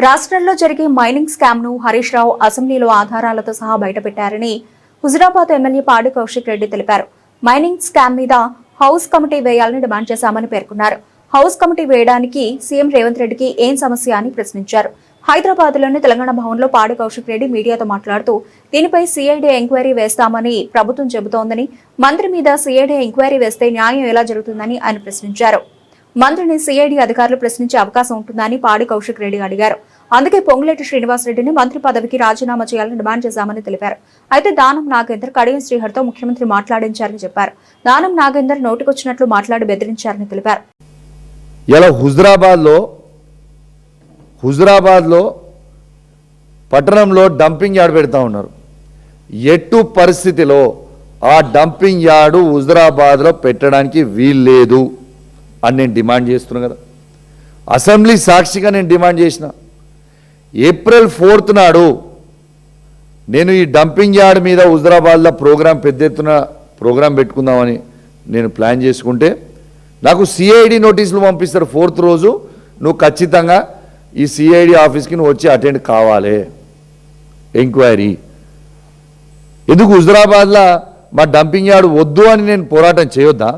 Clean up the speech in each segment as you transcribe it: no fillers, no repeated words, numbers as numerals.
రాష్ట్రంలో జరిగే mining scam ను హరీష్ రావు అసెంబ్లీలో ఆధారాలతో సహా బయటపెట్టారని హుజురాబాద్ ఎమ్మెల్యే పాడి కౌశిక్ రెడ్డి తెలిపారు. మైనింగ్ స్కామ్ మీద హౌస్ కమిటీ వేయాలని డిమాండ్ చేశామని పేర్కొన్నారు. హౌస్ కమిటీ వేయడానికి సీఎం రేవంత్ రెడ్డికి ఏం సమస్య అని ప్రశ్నించారు. హైదరాబాద్ లోని తెలంగాణ భవన్ లో పాడి కౌశిక్ రెడ్డి మీడియాతో మాట్లాడుతూ దీనిపై సిఐడి ఎంక్వైరీ వేస్తామని ప్రభుత్వం చెబుతోందని, మంత్రి మీద సిఐడి ఎంక్వైరీ వేస్తే న్యాయం ఎలా జరుగుతుందని ఆయన ప్రశ్నించారు. మంత్రిని సిఐడి అధికారులు ప్రశ్నించే అవకాశం ఉంటుందని పాడి కౌశిక్ రెడ్డి అడిగారు. అందుకే పొంగులేటి శ్రీనివాసరెడ్డిని మంత్రి పదవికి రాజీనామా చేయాలని డిమాండ్ చేశామని తెలిపారు. అయితే దానం నాగేందర్ కడియం శ్రీహరితో ముఖ్యమంత్రి మాట్లాడించారని చెప్పారు. దానం నాగేందర్ నోటికొచ్చినట్లు మాట్లాడి బెదిరించారని తెలిపారు. ఇలా హుజురాబాద్లో పట్టణంలో డంపింగ్ యార్డ్ పెడతా ఉన్నారు. ఎట్టు పరిస్థితిలో ఆ డంపింగ్ యార్డు హుజురాబాద్లో పెట్టడానికి వీల్లేదు అని నేను డిమాండ్ చేస్తున్నా కదా. అసెంబ్లీ సాక్షిగా నేను డిమాండ్ చేసిన. ఏప్రిల్ 4th నాడు నేను ఈ డంపింగ్ యార్డ్ మీద హుజురాబాద్లో పెద్ద ఎత్తున ప్రోగ్రాం పెట్టుకుందామని నేను ప్లాన్ చేసుకుంటే నాకు సిఐడి నోటీసులు పంపిస్తారు. 4th రోజు నువ్వు ఖచ్చితంగా ఈ సిఐడి ఆఫీస్కి నువ్వు వచ్చి అటెండ్ కావాలి ఎంక్వైరీ. ఎందుకు హుజురాబాద్లో మా డంపింగ్ యార్డ్ వద్దు అని నేను పోరాటం చేయొద్దా?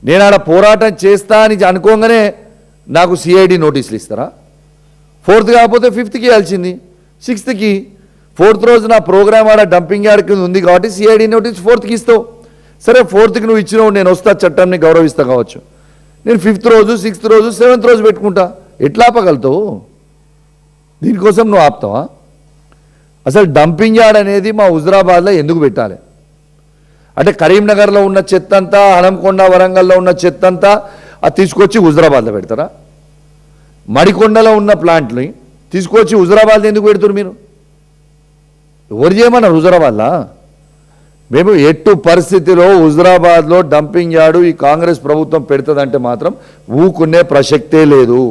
నేను ఆడ పోరాటం చేస్తా అని అనుకోగానే నాకు సిఐడి నోటీసులు ఇస్తారా? 4th కాకపోతే 5th ఇవ్వాల్సింది, 6th. 4th రోజు నా ప్రోగ్రామ్ ఆడ డంపింగ్ యార్డ్ కింద ఉంది కాబట్టి సిఐడి నోటీస్ 4th ఇస్తావు. సరే 4th నువ్వు ఇచ్చినావు, నేను వస్తా, చట్టాన్ని గౌరవిస్తా కావచ్చు. నేను 5th రోజు, 6th రోజు, 7th రోజు పెట్టుకుంటా. ఎట్లా ఆపగలుగుతావు? దీనికోసం నువ్వు ఆపుతావా? అసలు డంపింగ్ యార్డ్ అనేది మా హుజురాబాద్లో ఎందుకు పెట్టాలి అంటే కరీంనగర్లో ఉన్న చెత్త అంతా, హనంకొండ వరంగల్లో ఉన్న చెత్త అంతా అది తీసుకొచ్చి హుజురాబాద్లో పెడతారా? మడికొండలో ఉన్న ప్లాంట్ని తీసుకొచ్చి హుజురాబాద్లో ఎందుకు పెడుతున్నారు మీరు? ఎవరు చేయమన్నారు హుజురాబాద్లో? మేము ఎట్టు పరిస్థితిలో హుజురాబాద్లో డంపింగ్ యార్డు ఈ కాంగ్రెస్ ప్రభుత్వం పెడుతుందంటే మాత్రం ఊకునే ప్రసక్తే లేదు.